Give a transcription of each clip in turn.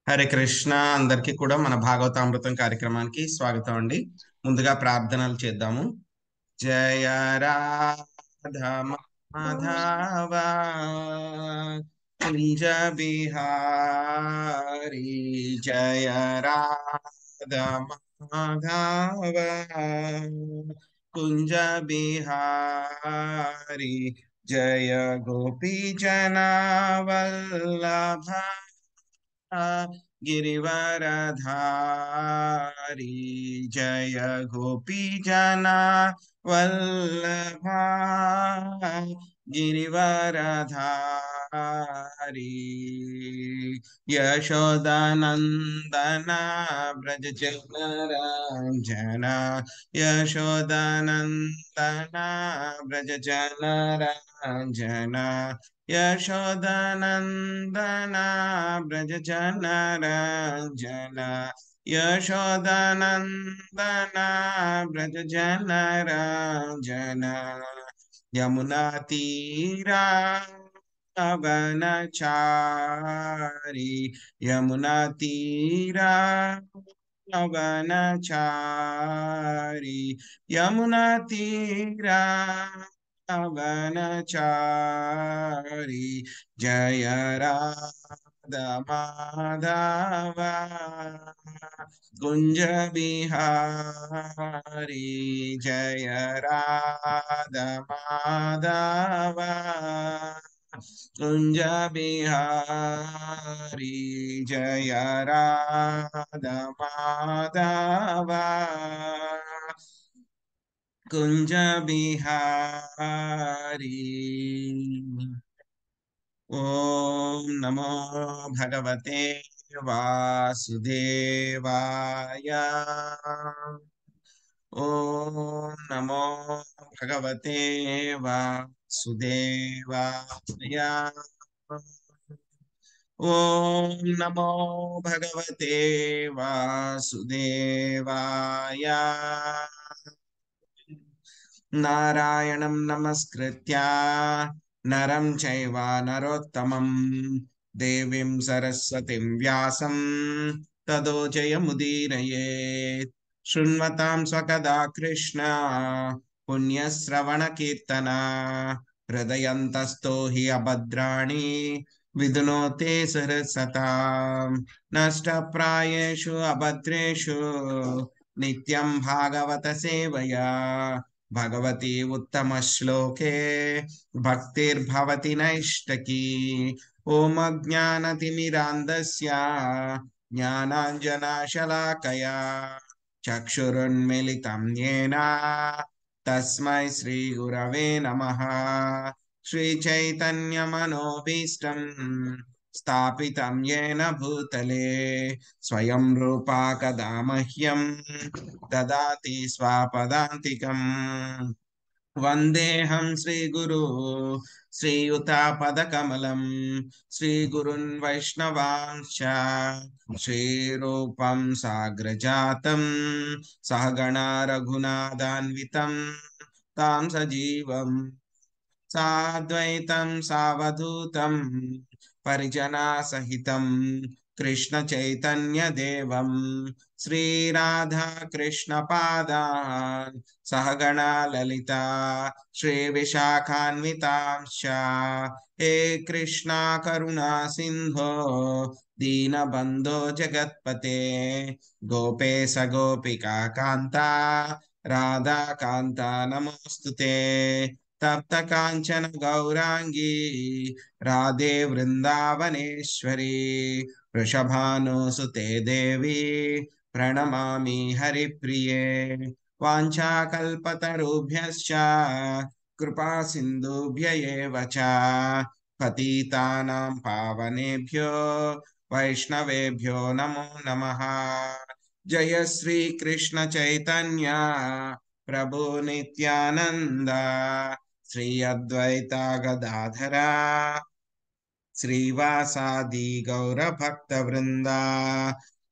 హరే కృష్ణ. అందరికీ కూడా మన భాగవతామృతం కార్యక్రమానికి స్వాగతం అండి. ముందుగా ప్రార్థనలు చేద్దాము. జయ రాధ మాధవ కుంజ బిహారీ, జయ రాధ మాధవ కుంజ బిహారీ, జయ గోపీ జనవల్లభ गिरिवरधारी, जय गोपी जना वल्लभा गिरिवरधारी, यशोदानंदना ब्रज जनरंजना, यशोदानंदना ब्रज जनरंजना, यशोदानंदना ब्रज जनरंजना, यशोदानंदना ब्रज जनरंजना, यमुना तीरा वनचारी, यमुना तीरा वनचारी, यमुना तीरा वनचारी, जय राधा माधव कुंज बिहारी, जय राधा माधव कुंज बिहारी, जय राधा माधव कुंज बिहारी। ओम नमो भगवते वासुदेवाय। ओम नमो भगवते वासुदेवाय। ओम नमो भगवते वासुदेवाय। नारायणं नमस्कृत्य नरं चैव नरोत्तमं, देवीं सरस्वतीं व्यासं ततो जयमुदीरयेत्। शृण्वतां स्वकदा कृष्ण पुण्यश्रवणकीर्तना, हृदयन्तस्थो हि अभद्राणि विधुनोते सरसतां। नष्टप्रायेषु अभद्रेषु नित्यं भागवत सेवया, भगवती उत्तम श्लोके भक्तिर्भवति नैष्टकी। ओम अज्ञानतिमिरान्धस्य ज्ञानाञ्जनशलाकया चक्षुरुन्मिलितं येन तस्मै श्रीगुरवे नमः। श्रीचैतन्यमनोभीष्टं स्थापितं येन भूतले स्वयं रूपा कदा मह्यं ददाति स्वापदान्तिकम्। वन्देऽहं श्रीगुरु श्रीयुतापदकमलं, श्रीगुरुन् वैष्णवांश्च श्रीरूपं साग्रजातं सहगणा रघुनाथान्वितं तां सजीवं साद्वैतं सावधूतं परिजनासहितं कृष्ण चैतन्य देवं श्रीराधा कृष्ण पादान् सहगणा ललिता श्रीविशाखान्वितांश्च। हे कृष्णा करुणा सिंधो दीनबन्धो जगत्पते, गोपेश गोपिका कान्ता राधा कान्ता नमोऽस्तुते। तप्त कांचन गौरांगी राधे वृंदावनेश्वरी, वृषभानुसुते देवी प्रणमामि हरिप्रिये। वाञ्छाकल्पतरुभ्यश्च कृपा सिन्धुभ्य एव च, पतितानां पावनेभ्यो वैष्णवेभ्यो नमो नमः। जय श्री कृष्ण चैतन्य प्रभु नित्यानंद, श्री अद्वैता गदाधरा श्रीवासादि गौर भक्त वृंदा।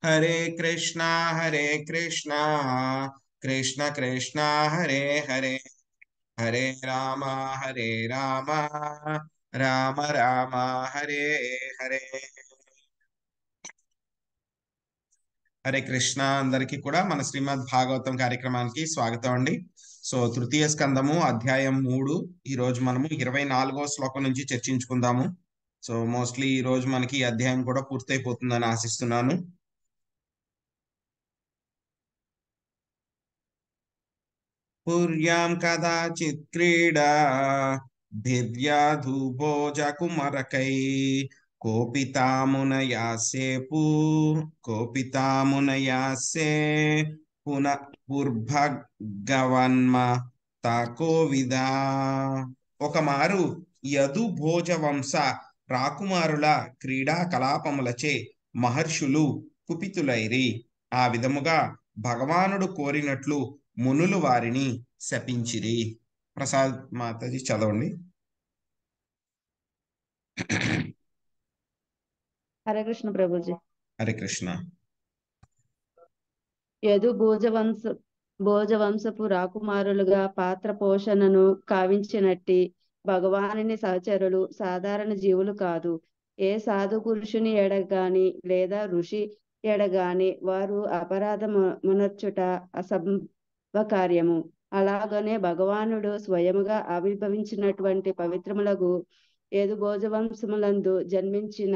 हरे कृष्णा कृष्ण कृष्णा हरे हरे, हरे राम राम राम हरे हरे। హరే కృష్ణ. అందరికీ కూడా మన శ్రీమద్ భాగవతం కార్యక్రమానికి స్వాగతం అండి. సో తృతీయ స్కందము అధ్యాయం 3 ఈ రోజు మనము 24వ శ్లోకం నుంచి చర్చించుకుందాము. సో మోస్ట్లీ ఈ రోజు మనకి ఈ అధ్యాయం కూడా పూర్తయిపోతుందని ఆశిస్తున్నాను. పుర్యాం కదాచిత్ క్రీడా భిర్యాధుభోజకుమరకై కోపితామునయాసేపు కోపితామునయాసే పున పుర్భగవన్మ తాకోవిదా. ఒకమారు యదు భోజవంశ రాకుమారుల క్రీడా కలాపములచే మహర్షులు కుపితులైరి. ఆ విధముగా భగవానుడు కోరినట్లు మునులు వారిని శపించిరి. ప్రసాద్ మాతాజీ చదవండి. హరే కృష్ణ ప్రభుజీ. హరే కృష్ణ. యదు భోజవంశపు రాకుమారులుగా పాత్ర పోషణను కావించినట్టి భగవానుని సహచరులు సాధారణ జీవులు కాదు. ఏ సాధు పురుషుని ఎడగాని లేదా ఋషి ఎడగాని వారు అపరాధమునర్చుట అసంభవ కార్యము. అలాగనే భగవానుడు స్వయముగా ఆవిర్భవించినటువంటి పవిత్రములకు యదు భోజవంశములందు జన్మించిన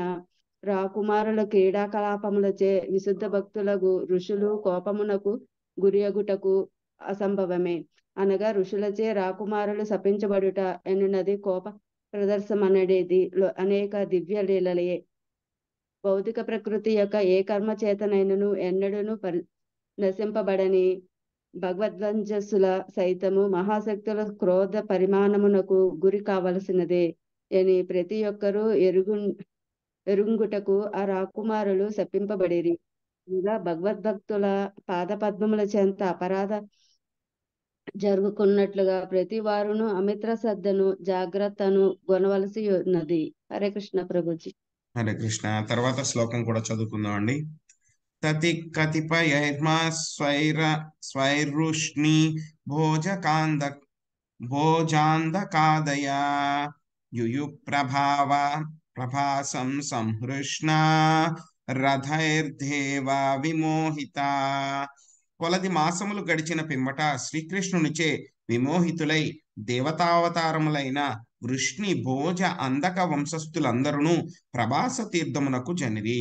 రాకుమారుల క్రీడాకలాపములచే విశుద్ధ భక్తులకు ఋషులు కోపమునకు గురియగుటకు అసంభవమే. అనగా ఋషులచే రాకుమారులు శపించబడుట ఎనున్నది కోప ప్రదర్శనమనేది అనేక దివ్య లీలలే. భౌతిక ప్రకృతి యొక్క ఏ కర్మ చేతనైనను ఎన్నడూను నశింపబడని భగవద్వంజస్సుల సైతము మహాశక్తుల క్రోధ పరిమాణమునకు గురి కావలసినదే అని ప్రతి ఒక్కరూ ఎరుంగుటకు ఆ రాకుమారులు శపింపబడిరి. ఇంకా భగవద్భక్తుల పాదపద్మముల చెంత అపరాధ జరుగుకున్నట్లుగా ప్రతి వారును అమిత్ర శ్రద్ధను జాగ్రత్తను కొనవలసి ఉన్నది. హరే కృష్ణ ప్రభుజీ. హరే కృష్ణ. తర్వాత శ్లోకం కూడా చదువుకుందాం అండి. తతి కతిపయైర్మా స్వైరుష్ణి భోజాంధకాదయా యుయు ప్రభాసం సంహృష్ణ రథైర్దేవ విమోహిత. కొలది మాసములు గడిచిన పిమ్మట శ్రీకృష్ణునిచే విమోహితులై దేవతావతారములైన వృష్ణి భోజ అందక వంశస్థులందరూ ప్రభాస తీర్థమునకు జనిరి.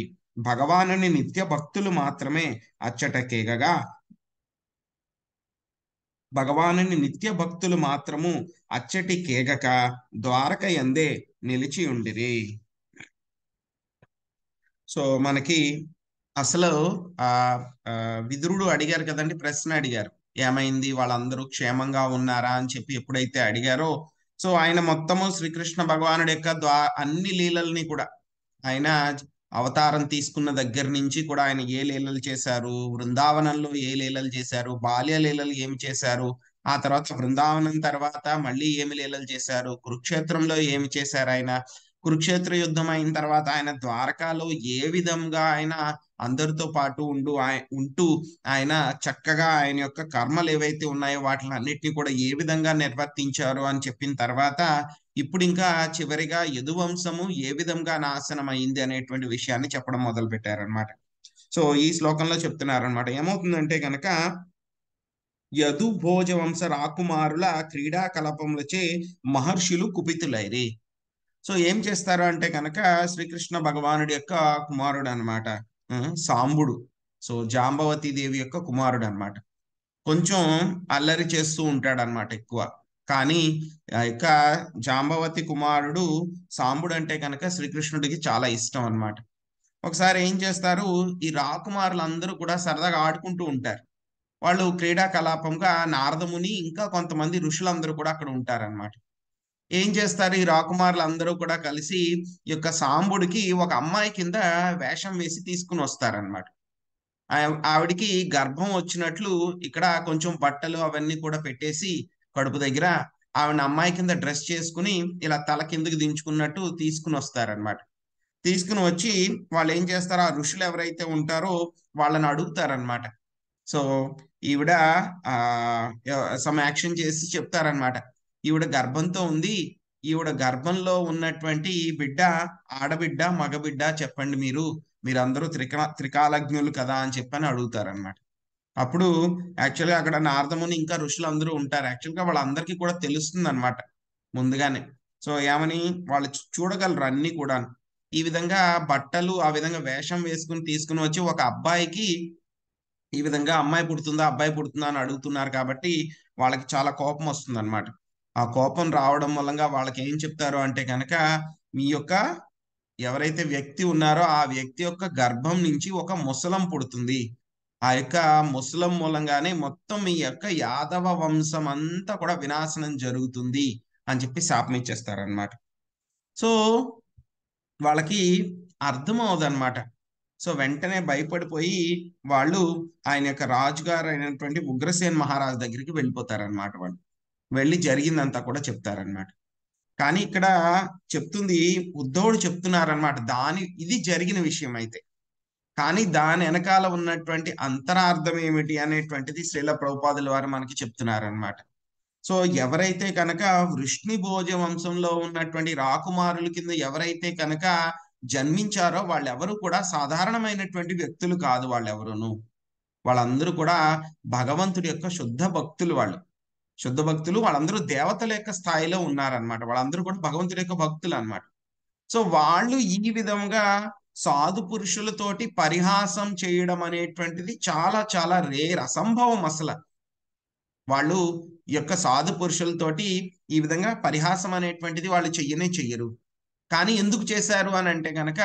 భగవానుని నిత్య భక్తులు మాత్రమే అచ్చటకేగగా భగవానుని నిత్య భక్తులు మాత్రము అచ్చటి కేగక ద్వారక యందే నిలిచి ఉండిరి. సో మనకి అసలు ఆ విదురుడు అడిగారు కదండి, ప్రశ్న అడిగారు, ఏమైంది వాళ్ళందరూ క్షేమంగా ఉన్నారా అని చెప్పి ఎప్పుడైతే అడిగారో, సో ఆయన మొత్తము శ్రీకృష్ణ భగవానుడి యొక్క అన్ని లీలల్ని కూడా ఆయన అవతారం తీసుకున్న దగ్గర నుంచి కూడా ఆయన ఏ లీలలు చేశారు, బృందావనంలో ఏ లీలలు చేశారు, బాల్య లీలలు ఏమి చేశారు, ఆ తర్వాత బృందావనం తర్వాత మళ్ళీ ఏమి లీలలు చేశారు, కురుక్షేత్రంలో ఏమి చేశారు, ఆయన కురుక్షేత్ర యుద్ధం అయిన తర్వాత ఆయన ద్వారకాలో ఏ విధంగా ఆయన అందరితో పాటు ఉంటూ ఆయన చక్కగా ఆయన యొక్క కర్మలు ఏవైతే ఉన్నాయో వాటిని అన్నిటినీ కూడా ఏ విధంగా నిర్వర్తించారు అని చెప్పిన తర్వాత ఇప్పుడు ఇంకా చివరిగా యదువంశము ఏ విధంగా నాశనం అయింది అనేటువంటి విషయాన్ని చెప్పడం మొదలు పెట్టారనమాట. సో ఈ శ్లోకంలో చెప్తున్నారనమాట. ఏమవుతుందంటే కనుక యదు భోజవంశ రాకుమారుల క్రీడా కలాపములచే మహర్షులు కుపితులైరి. సో ఏం చేస్తారు అంటే కనుక శ్రీకృష్ణ భగవానుడి యొక్క కుమారుడు అనమాట సాంబుడు. సో జాంబవతి దేవి యొక్క కుమారుడు అనమాట. కొంచెం అల్లరి చేస్తూ ఉంటాడు అనమాట ఎక్కువ. కానీ ఆ యొక్క జాంబవతి కుమారుడు సాంబుడు అంటే కనుక శ్రీకృష్ణుడికి చాలా ఇష్టం అనమాట. ఒకసారి ఏం చేస్తారు, ఈ రాకుమారులందరూ కూడా సరదాగా ఆడుకుంటూ ఉంటారు. వాళ్ళు క్రీడా కలాపంగా నారదముని ఇంకా కొంతమంది ఋషులందరూ కూడా అక్కడ ఉంటారనమాట. ఏం చేస్తారు, ఈ రాకుమారులందరూ కూడా కలిసి ఈ యొక్క సాంబుడికి ఒక అమ్మాయి కింద వేషం వేసి తీసుకుని వస్తారనమాట. ఆవిడికి గర్భం వచ్చినట్లు ఇక్కడ కొంచెం బట్టలు అవన్నీ కూడా పెట్టేసి కడుపు దగ్గర ఆవిడ అమ్మాయి కింద డ్రెస్ చేసుకుని ఇలా తల కిందకి దించుకున్నట్టు తీసుకుని వస్తారనమాట. తీసుకుని వచ్చి వాళ్ళు ఏం చేస్తారు, ఆ ఋషులు ఎవరైతే ఉంటారో వాళ్ళని అడుగుతారనమాట. సో ఈవిడ సమ్ యాక్షన్ చేసి చెప్తారనమాట, ఈవిడ గర్భంతో ఉంది, ఈవిడ గర్భంలో ఉన్నటువంటి ఈ బిడ్డ ఆడబిడ్డ మగబిడ్డ చెప్పండి, మీరందరూ త్రికాలజ్ఞులు కదా అని చెప్పని అడుగుతారనమాట. అప్పుడు యాక్చువల్గా అక్కడ నారదముని ఇంకా ఋషులు అందరూ ఉంటారు. యాక్చువల్గా వాళ్ళందరికీ కూడా తెలుస్తుంది అనమాట ముందుగానే. సో ఏమని వాళ్ళు చూడగలరు అన్ని కూడా. ఈ విధంగా బట్టలు ఆ విధంగా వేషం వేసుకుని తీసుకుని వచ్చి ఒక అబ్బాయికి ఈ విధంగా అమ్మాయి పుడుతుందా అబ్బాయి పుడుతుందా అని అడుగుతున్నారు కాబట్టి వాళ్ళకి చాలా కోపం వస్తుంది అనమాట. ఆ కోపం రావడం మూలంగా వాళ్ళకి ఏం చెప్తారు అంటే కనుక, మీ యొక్క ఎవరైతే వ్యక్తి ఉన్నారో ఆ వ్యక్తి యొక్క గర్భం నుంచి ఒక ముసలం పుడుతుంది. ఆ యొక్క ముసలం మూలంగానే మొత్తం మీ యొక్క యాదవ వంశం అంతా కూడా వినాశనం జరుగుతుంది అని చెప్పి శాపం ఇచ్చేస్తారనమాట. సో వాళ్ళకి అర్థం అవదన్నమాట. సో వెంటనే భయపడిపోయి వాళ్ళు ఆయన యొక్క రాజుగారు అయినటువంటి ఉగ్రసేన్ మహారాజు దగ్గరికి వెళ్ళిపోతారనమాట. వాళ్ళు వెళ్ళి జరిగిందంతా కూడా చెప్తారనమాట. కానీ ఇక్కడ చెప్తుంది ఉద్ధవుడు చెప్తున్నారనమాట. ఇది జరిగిన విషయం అయితే, కానీ దాని వెనకాల ఉన్నటువంటి అంతరార్థం ఏమిటి అనేటువంటిది శ్రీల ప్రభుపాదుల వారు మనకి చెప్తున్నారనమాట. సో ఎవరైతే కనుక వృష్ణిభోజ వంశంలో ఉన్నటువంటి రాకుమారుల కింద ఎవరైతే కనుక జన్మించారో వాళ్ళెవరు కూడా సాధారణమైనటువంటి వ్యక్తులు కాదు. వాళ్ళెవరును వాళ్ళందరూ కూడా భగవంతుడి యొక్క శుద్ధ భక్తులు. శుద్ధ భక్తులు వాళ్ళందరూ దేవతల యొక్క స్థాయిలో ఉన్నారనమాట. వాళ్ళందరూ కూడా భగవంతుడి యొక్క భక్తులు అన్నమాట. సో వాళ్ళు ఈ విధంగా సాధు పురుషులతోటి పరిహాసం చేయడం అనేటువంటిది చాలా చాలా రేర్, అసంభవం. అసలు వాళ్ళు ఈ యొక్క సాధు పురుషులతోటి ఈ విధంగా పరిహాసం అనేటువంటిది వాళ్ళు చెయ్యరు. కానీ ఎందుకు చేశారు అని అంటే కనుక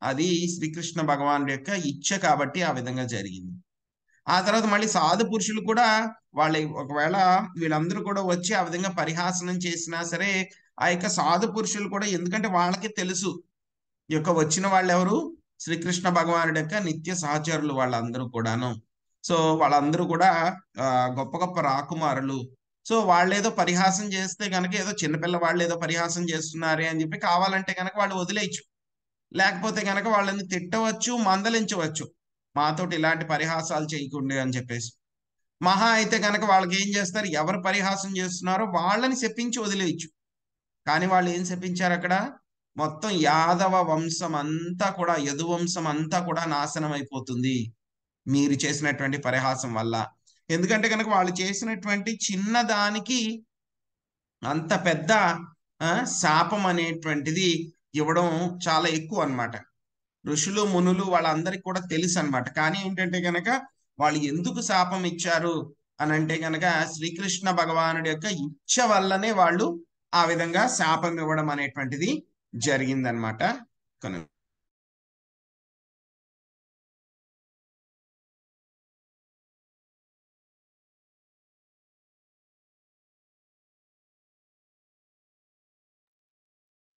అది శ్రీకృష్ణ భగవానుడి యొక్క ఇచ్చ కాబట్టి ఆ విధంగా జరిగింది. ఆ తర్వాత మళ్ళీ సాధు పురుషులు కూడా ఒకవేళ వీళ్ళందరూ కూడా వచ్చి ఆ విధంగా పరిహాసనం చేసినా సరే, ఆ యొక్క సాధు పురుషులు కూడా, ఎందుకంటే వాళ్ళకి తెలుసు ఈ యొక్క వచ్చిన వాళ్ళు ఎవరు, శ్రీకృష్ణ భగవానుడి యొక్క నిత్య సహచరులు వాళ్ళందరూ కూడాను. సో వాళ్ళందరూ కూడా గొప్ప గొప్ప రాకుమారులు. సో వాళ్ళేదో పరిహాసం చేస్తే కనుక, ఏదో చిన్నపిల్ల వాళ్ళు ఏదో పరిహాసం చేస్తున్నారే అని చెప్పి కావాలంటే కనుక వాళ్ళు వదిలేయచ్చు. లేకపోతే కనుక వాళ్ళని తిట్టవచ్చు, మందలించవచ్చు, మాతోటి ఇలాంటి పరిహాసాలు చేయకుండే అని చెప్పేసి. మహా అయితే కనుక వాళ్ళకి ఏం చేస్తారు, ఎవరు పరిహాసం చేస్తున్నారో వాళ్ళని శపించి వదిలేయచ్చు. కానీ వాళ్ళు ఏం శపించారు అక్కడ, మొత్తం యాదవ వంశం అంతా కూడా, యదువంశం అంతా కూడా నాశనం అయిపోతుంది మీరు చేసినటువంటి పరిహాసం వల్ల. ఎందుకంటే కనుక వాళ్ళు చేసినటువంటి చిన్న దానికి అంత పెద్ద శాపం అనేటువంటిది ఇవ్వడం చాలా ఎక్కువ అన్నమాట. ఋషులు మునులు వాళ్ళందరికీ కూడా తెలుసు అన్నమాట. కానీ ఏంటంటే కనుక వాళ్ళు ఎందుకు శాపం ఇచ్చారు అని అంటే కనుక, శ్రీకృష్ణ భగవానుడి యొక్క ఇచ్చ వల్లనే వాళ్ళు ఆ విధంగా శాపం ఇవ్వడం అనేటువంటిది జరిగిందనమాట. కనుక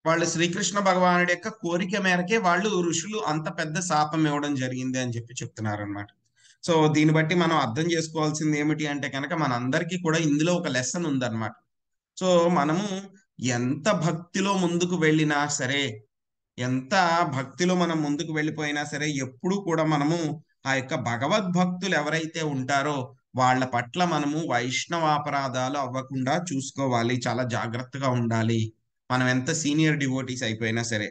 వాళ్ళు శ్రీకృష్ణ భగవానుడి యొక్క కోరిక మేరకే వాళ్ళు ఋషులు అంత పెద్ద శాపం ఇవ్వడం జరిగింది అని చెప్పి చెప్తున్నారు అనమాట. సో దీన్ని బట్టి మనం అర్థం చేసుకోవాల్సింది ఏమిటి అంటే కనుక, మనందరికీ కూడా ఇందులో ఒక లెసన్ ఉందన్నమాట. సో మనము ఎంత భక్తిలో ముందుకు వెళ్ళినా సరే, ఎంత భక్తిలో మనం ముందుకు వెళ్ళిపోయినా సరే, ఎప్పుడు కూడా మనము ఆ యొక్క భగవద్భక్తులు ఎవరైతే ఉంటారో వాళ్ళ పట్ల మనము వైష్ణవాపరాధాలు అవ్వకుండా చూసుకోవాలి, చాలా జాగ్రత్తగా ఉండాలి. మనం ఎంత సీనియర్ డివోటీస్ అయిపోయినా సరే.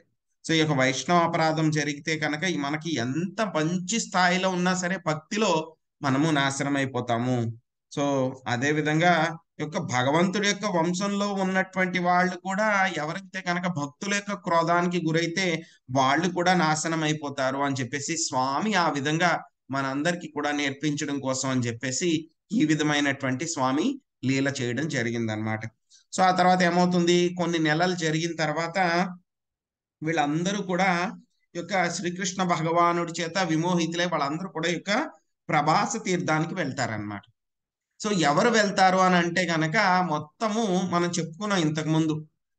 సో ఈ యొక్క వైష్ణవ అపరాధం జరిగితే కనుక మనకి ఎంత మంచి స్థాయిలో ఉన్నా సరే భక్తిలో మనము నాశనం అయిపోతాము. సో అదే విధంగా యొక్క భగవంతుడి యొక్క వంశంలో ఉన్నటువంటి వాళ్ళు కూడా ఎవరైతే కనుక భక్తుల యొక్క క్రోధానికి గురైతే వాళ్ళు కూడా నాశనం అయిపోతారు అని చెప్పేసి స్వామి ఆ విధంగా మనందరికీ కూడా నేర్పించడం కోసం అని చెప్పేసి ఈ విధమైనటువంటి స్వామి లీల చేయడం జరిగిందనమాట. సో ఆ తర్వాత ఏమవుతుంది, కొన్ని నెలలు జరిగిన తర్వాత వీళ్ళందరూ కూడా యొక్క శ్రీకృష్ణ భగవానుడి చేత విమోహితులై వాళ్ళందరూ కూడా యొక్క ప్రభాస తీర్థానికి వెళ్తారనమాట. సో ఎవరు వెళ్తారు అని అంటే గనక, మొత్తము మనం చెప్పుకున్నాం ఇంతకు ముందు.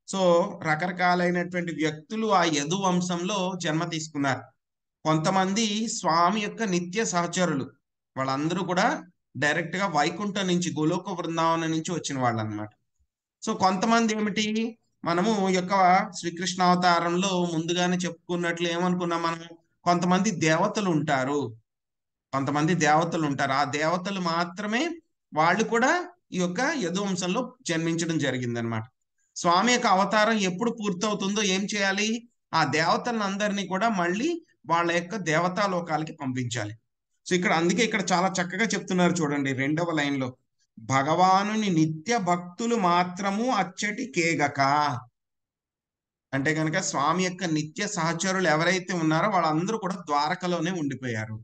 సో రకరకాలైనటువంటి వ్యక్తులు ఆ యదు వంశంలో జన్మ తీసుకున్నారు. కొంతమంది స్వామి యొక్క నిత్య సహచరులు, వాళ్ళందరూ కూడా డైరెక్ట్ గా వైకుంఠం నుంచి, గోలోక బృందావనం నుంచి వచ్చిన వాళ్ళు అనమాట. సో కొంతమంది ఏమిటి, మనము యొక్క శ్రీకృష్ణ అవతారంలో ముందుగానే చెప్పుకున్నట్లు ఏమనుకున్నాం మనం, కొంతమంది దేవతలు ఉంటారు. ఆ దేవతలు మాత్రమే వాళ్ళు కూడా ఈ యొక్క యదువంశంలో జన్మించడం జరిగిందనమాట. స్వామి యొక్క అవతారం ఎప్పుడు పూర్తవుతుందో ఏం చేయాలి? ఆ దేవతలందరినీ కూడా మళ్ళీ వాళ్ళ యొక్క దేవతా లోకాలకి పంపించాలి. సో ఇక్కడ అందుకే ఇక్కడ చాలా చక్కగా చెప్తున్నారు చూడండి 2వ లైన్లో, భగవానుని నిత్య భక్తులు మాత్రము అచ్చటి కేగక. అంటే కనుక స్వామి యొక్క నిత్య సహచరులు ఎవరైతే ఉన్నారో వాళ్ళందరూ కూడా ద్వారకలోనే ఉండిపోయారు.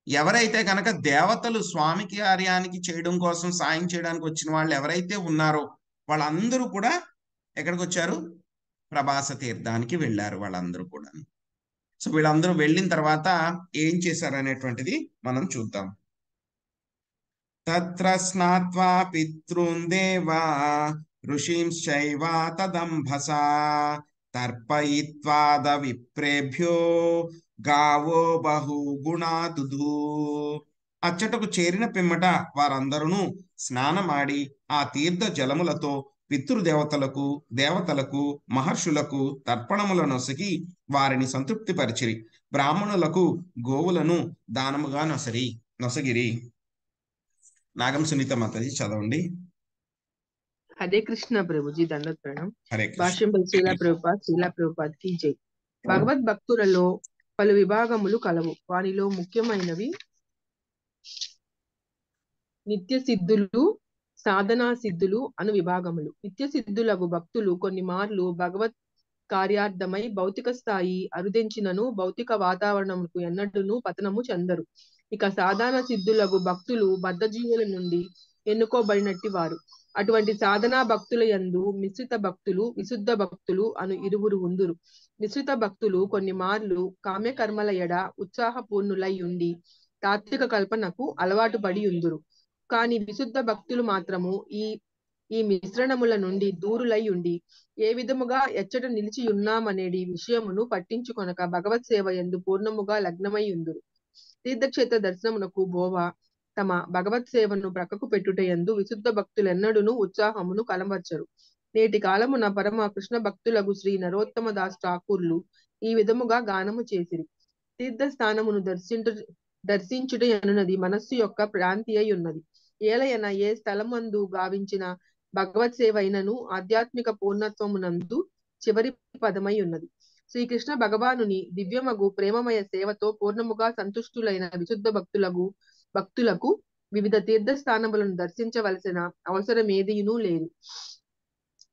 ఎవరైతే కనుక దేవతలు స్వామి కార్యానికి చేయడం కోసం సాయం చేయడానికి వచ్చిన వాళ్ళు ఎవరైతే ఉన్నారో వాళ్ళందరూ కూడా ఎక్కడికి వచ్చారు? ప్రభాస తీర్థానికి వెళ్ళారు వాళ్ళందరూ కూడా. సో వీళ్ళందరూ వెళ్ళిన తర్వాత ఏం చేశారు అనేటువంటిది మనం చూద్దాం. తత్ర స్నాత్వా పితృన్ దేవా ఋషింశ్చైవ తదంభసా తర్పయిత్వాద విప్రేభ్యో గావో బహు గుణాదుధూ. అచ్చటకు చేరిన పిమ్మట వారందరూ స్నానమాడి ఆ తీర్థ జలములతో పితృదేవతలకు దేవతలకు మహర్షులకు తర్పణముల నొసగి వారిని సంతృప్తిపరిచిరి. బ్రాహ్మణులకు గోవులను దానముగా నొసగిరి. నాగం సునీత మాతాజీ చదవండి. హరే కృష్ణ ప్రభుజీ, దండోత్ ప్రణాం. హరే కృష్ణ. భాష్యం బై శ్రీలా ప్రభుపాద్ కి జై. భగవద్ భక్తులలో పలు విభాగములు కలవు. వానిలో ముఖ్యమైనవి నిత్య సిద్ధులు, సాధనా సిద్ధులు అను విభాగములు. నిత్య సిద్ధులకు భక్తులు కొన్ని మార్లు భగవత్ కార్యార్థమై భౌతిక స్థాయి అరుదించినను భౌతిక వాతావరణముకు ఎన్నడూను పతనము చెందరు. ఇక సాధన సిద్ధులకు భక్తులు బద్ధజీవుల నుండి ఎన్నుకోబడినట్టి వారు. అటువంటి సాధనా భక్తుల యందు మిశ్రిత భక్తులు, విశుద్ధ భక్తులు అను ఇరువురు ఉందురు. మిశ్రిత భక్తులు కొన్ని మార్లు కామ్యకర్మల ఎడ ఉత్సాహపూర్ణులై ఉండి తాత్విక కల్పనకు అలవాటు పడి ఉందురు. కాని విశుద్ధ భక్తులు మాత్రము ఈ మిశ్రణముల నుండి దూరులై ఉండి ఏ విధముగా ఎచ్చట నిలిచి ఉన్నామనేది విషయమును పట్టించుకొనక భగవత్ సేవ యందు పూర్ణముగా లగ్నమై ఉందురు. తీర్థక్షేత్ర దర్శనమునకు బోవ తమ భగవత్ సేవను ప్రక్కకు పెట్టుటయందు విశుద్ధ భక్తులెన్నడూను ఉత్సాహమును కనబర్చరు. నేటి కాలమున పరమ కృష్ణ భక్తులకు శ్రీ నరోత్తమ దాస్ ఠాకూర్లు ఈ విధముగా గానము చేసిరి. తీర్థస్థానమును దర్శించుట అనున్నది మనస్సు యొక్క ప్రాంతి అయి ఉన్నది. ఏలయన ఏ స్థలమందు గావించిన భగవత్ సేవ అయినను ఆధ్యాత్మిక పూర్ణత్వమునందు చివరి పదమై ఉన్నది. శ్రీకృష్ణ భగవానుని దివ్యమగు ప్రేమమయ సేవతో పూర్ణముగా సంతుష్టులైన విశుద్ధ భక్తులకు వివిధ తీర్థస్థానములను దర్శించవలసిన అవసరమేదియునూ లేదు.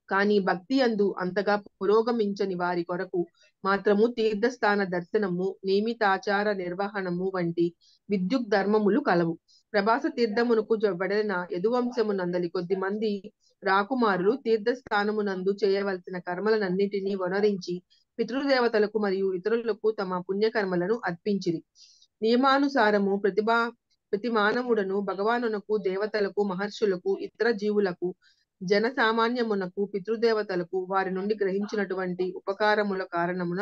కానీ భక్తి యందు అంతగా పురోగమించని వారి కొరకు మాత్రము తీర్థస్థాన దర్శనము, నియమితాచార నిర్వహణము వంటి విద్యుత్ ధర్మములు కలవు. ప్రభాస తీర్థమునకు వెడలిన యదువంశమునందలి కొద్ది మంది రాకుమారులు తీర్థస్థానమునందు చేయవలసిన కర్మలనన్నిటినీ వనరించి పితృదేవతలకు మరియు ఇతరులకు తమ పుణ్యకర్మలను అర్పించిరి. నియమానుసారము ప్రతి మానవుడను భగవానునకు, దేవతలకు, మహర్షులకు, ఇతర జీవులకు, జన సామాన్యమునకు, పితృదేవతలకు వారి నుండి గ్రహించినటువంటి ఉపకారముల కారణమున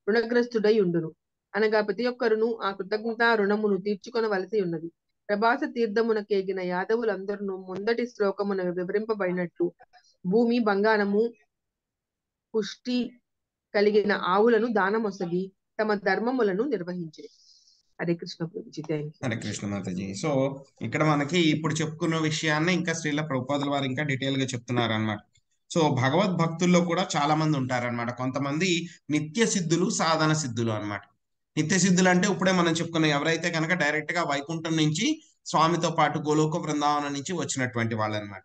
రుణగ్రస్తుడై ఉండును. అనగా ప్రతి ఒక్కరును ఆ కృతజ్ఞతా రుణమును తీర్చుకొనవలసి ఉన్నది. ప్రభాస తీర్థమునకేగిన యాదవులందరూ ముందటి శ్లోకమున వివరింపబడినట్లు భూమి, బంగారము, పుష్టి కలిగిన ఆవులను దానమొసగి తమ ధర్మములను నిర్వహించిరి. Hare Krishna Prabhuji, thank you. Hare Krishna Mataji. So ఇక్కడ మనకి ఇప్పుడు చెప్పుకున్న విషయాన్ని ఇంకా శ్రీల ప్రభుపాదుల వారు ఇంకా డీటెయిల్ గా చెప్తున్నారు అనమాట. సో భగవద్ భక్తుల్లో కూడా చాలా మంది ఉంటారన్నమాట. కొంతమంది నిత్య సిద్ధులు, సాధన సిద్ధులు అన్నమాట. నిత్య సిద్ధులు అంటే ఇప్పుడే మనం చెప్పుకున్నాం, ఎవరైతే కనుక డైరెక్ట్ గా వైకుంఠం నుంచి స్వామితో పాటు గోలోక బృందావనం నుంచి వచ్చినటువంటి వాళ్ళు అనమాట.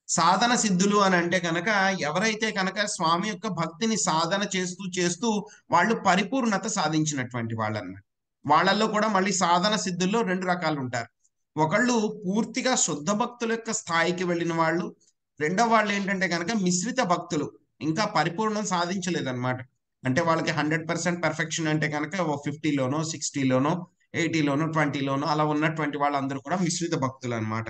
సాధన సిద్ధులు అని అంటే కనుక ఎవరైతే కనుక స్వామి యొక్క భక్తిని సాధన చేస్తూ చేస్తూ వాళ్ళు పరిపూర్ణత సాధించినటువంటి వాళ్ళు అన్నమాట. వాళ్ళల్లో కూడా మళ్ళీ సాధన సిద్ధుల్లో 2 రకాలు ఉంటారు. ఒకళ్ళు పూర్తిగా శుద్ధ భక్తుల యొక్క స్థాయికి వెళ్ళిన వాళ్ళు, రెండో వాళ్ళు ఏంటంటే కనుక మిశ్రిత భక్తులు, ఇంకా పరిపూర్ణం సాధించలేదన్నమాట. అంటే వాళ్ళకి 100% పర్ఫెక్షన్ అంటే కనుక 50లోనో 60లోనో 80లోనో 20లోనో అలా ఉన్నటువంటి వాళ్ళందరూ కూడా మిశ్రిత భక్తులు అనమాట.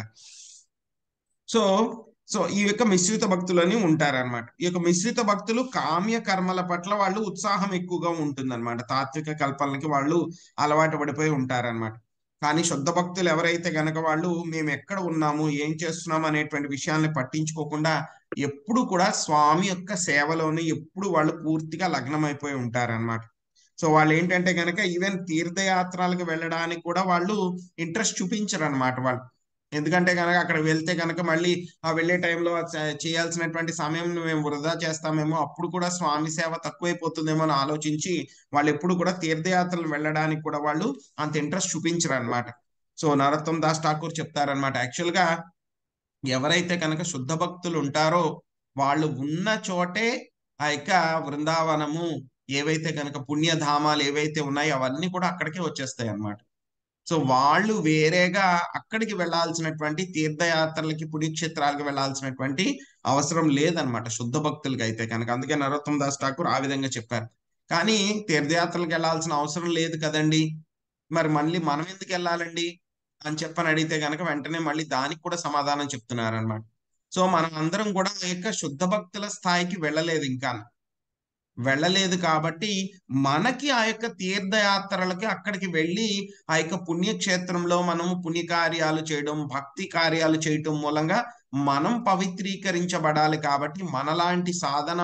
సో ఈ యొక్క మిశ్రిత భక్తులని ఉంటారనమాట. ఈ యొక్క మిశ్రిత భక్తులు కామ్య కర్మల పట్ల వాళ్ళు ఉత్సాహం ఎక్కువగా ఉంటుందన్నమాట. తాత్విక కల్పనలకి వాళ్ళు అలవాటు పడిపోయి ఉంటారనమాట. కానీ శుద్ధ భక్తులు ఎవరైతే గనక వాళ్ళు మేము ఎక్కడ ఉన్నాము, ఏం చేస్తున్నాము అనేటువంటి విషయాల్ని పట్టించుకోకుండా ఎప్పుడు కూడా స్వామి యొక్క సేవలోనే ఎప్పుడు వాళ్ళు పూర్తిగా లగ్నమైపోయి ఉంటారనమాట. సో వాళ్ళు ఏంటంటే గనక ఈవెన్ తీర్థయాత్రలకు వెళ్ళడానికి కూడా వాళ్ళు ఇంట్రెస్ట్ చూపించరు అనమాట. వాళ్ళు ఎందుకంటే కనుక అక్కడ వెళ్తే కనుక మళ్ళీ ఆ వెళ్ళే టైంలో చేయాల్సినటువంటి సమయం మేము వృధా చేస్తామేమో, అప్పుడు కూడా స్వామి సేవ తక్కువైపోతుందేమో అని ఆలోచించి వాళ్ళు ఎప్పుడు కూడా తీర్థయాత్రలు వెళ్ళడానికి కూడా వాళ్ళు అంత ఇంట్రెస్ట్ చూపించరు అనమాట. సో నరోత్తమ్ దాస్ ఠాకూర్ చెప్తారనమాట, యాక్చువల్ గా ఎవరైతే కనుక శుద్ధ భక్తులు ఉంటారో వాళ్ళు ఉన్న చోటే ఆ యొక్క బృందావనము, ఏవైతే కనుక పుణ్యధామాలు ఏవైతే ఉన్నాయో అవన్నీ కూడా అక్కడికే వచ్చేస్తాయి అన్నమాట. సో వాళ్ళు వేరేగా అక్కడికి వెళ్ళాల్సినటువంటి తీర్థయాత్రలకి పుణ్యక్షేత్రాలకు వెళ్ళాల్సినటువంటి అవసరం లేదనమాట శుద్ధ భక్తులకి అయితే కనుక. అందుకే నరోత్తమ్ దాస్ ఠాకూర్ ఆ విధంగా చెప్పారు. కానీ తీర్థయాత్రలకు వెళ్ళాల్సిన అవసరం లేదు కదండి, మరి మళ్ళీ మనం ఎందుకు వెళ్ళాలండి అని చెప్పని అడిగితే కనుక వెంటనే మళ్ళీ దానికి కూడా సమాధానం చెప్తున్నారనమాట. సో మనం అందరం కూడా ఆ యొక్క శుద్ధ భక్తుల స్థాయికి వెళ్ళలేదు కాబట్టి మనకి ఆ యొక్క తీర్థయాత్రలకి అక్కడికి వెళ్ళి ఆ యొక్క పుణ్యక్షేత్రంలో మనం పుణ్యకార్యాలు చేయడం, భక్తి కార్యాలు చేయటం మూలంగా మనం పవిత్రీకరించబడాలి. కాబట్టి మనలాంటి సాధన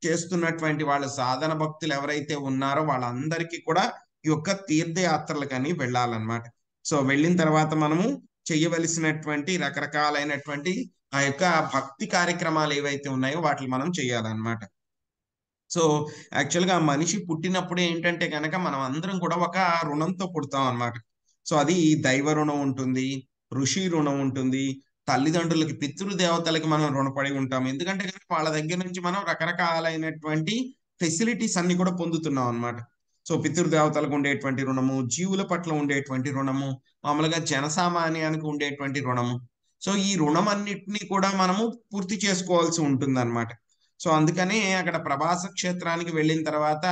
చేస్తున్నటువంటి వాళ్ళ సాధన భక్తులు ఎవరైతే ఉన్నారో వాళ్ళందరికీ కూడా ఈ యొక్క తీర్థయాత్రలకని వెళ్ళాలన్నమాట. సో వెళ్ళిన తర్వాత మనము చేయవలసినటువంటి రకరకాలైనటువంటి ఆ యొక్క భక్తి కార్యక్రమాలు ఏవైతే ఉన్నాయో వాటిని మనం చేయాలన్నమాట. సో యాక్చువల్గా మనిషి పుట్టినప్పుడు ఏంటంటే కనుక మనం అందరం కూడా ఒక రుణంతో పుడతాం అన్నమాట. సో అది దైవ రుణం ఉంటుంది, ఋషి రుణం ఉంటుంది, తల్లిదండ్రులకి పితృదేవతలకి మనం రుణపడి ఉంటాం. ఎందుకంటే కనుక వాళ్ళ దగ్గర నుంచి మనం రకరకాలైనటువంటి ఫెసిలిటీస్ అన్ని కూడా పొందుతున్నాం అన్నమాట. సో పితృదేవతలకు ఉండేటువంటి రుణము, జీవుల పట్ల ఉండేటువంటి రుణము, మామూలుగా జనసామాన్యానికి ఉండేటువంటి రుణము. సో ఈ రుణం అన్నిటినీ కూడా మనము పూర్తి చేసుకోవాల్సి ఉంటుంది అనమాట. సో అందుకని అక్కడ ప్రభాస క్షేత్రానికి వెళ్ళిన తర్వాత